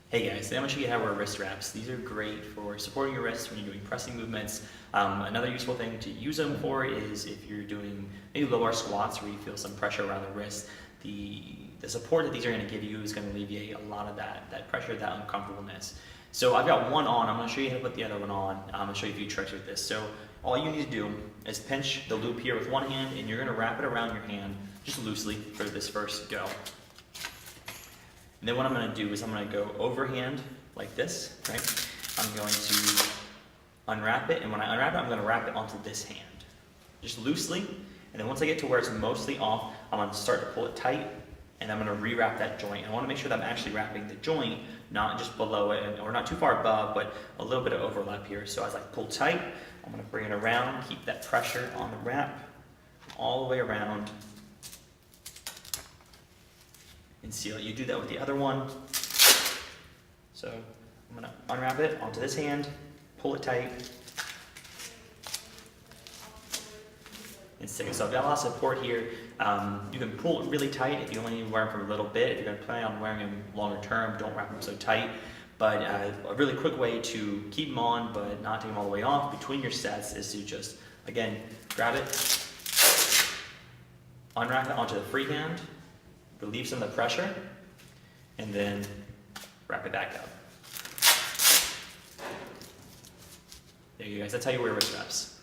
Hey guys, today I'm going to show you how to wear wrist wraps. These are great for supporting your wrists when you're doing pressing movements. Another useful thing to use them for is if you're doing maybe low bar squats where you feel some pressure around the wrist. The support that these are going to give you is going to alleviate a lot of that pressure, that uncomfortableness. So I've got one on. I'm going to show you how to put the other one on. I'm going to show you a few tricks with this. So all you need to do is pinch the loop here with one hand, and you're going to wrap it around your hand just loosely for this first go. And then what I'm going to do is I'm going to go overhand like this, right? I'm going to unwrap it, and when I unwrap it, I'm going to wrap it onto this hand, just loosely. And then once I get to where it's mostly off, I'm going to start to pull it tight, and I'm going to rewrap that joint. And I want to make sure that I'm actually wrapping the joint, not just below it, or not too far above, but a little bit of overlap here. So as I pull tight, I'm going to bring it around, keep that pressure on the wrap all the way around, and seal it. You do that with the other one. So I'm going to unwrap it onto this hand, pull it tight, and stick it. So I've got a lot of support here. You can pull it really tight if you only wear them for a little bit. If you're going to plan on wearing them longer term, don't wrap them so tight. But a really quick way to keep them on but not take them all the way off between your sets is to just, again, grab it, unwrap it onto the free hand, relieve some of the pressure, and then wrap it back up. There you go, guys. That's how you wear wrist wraps.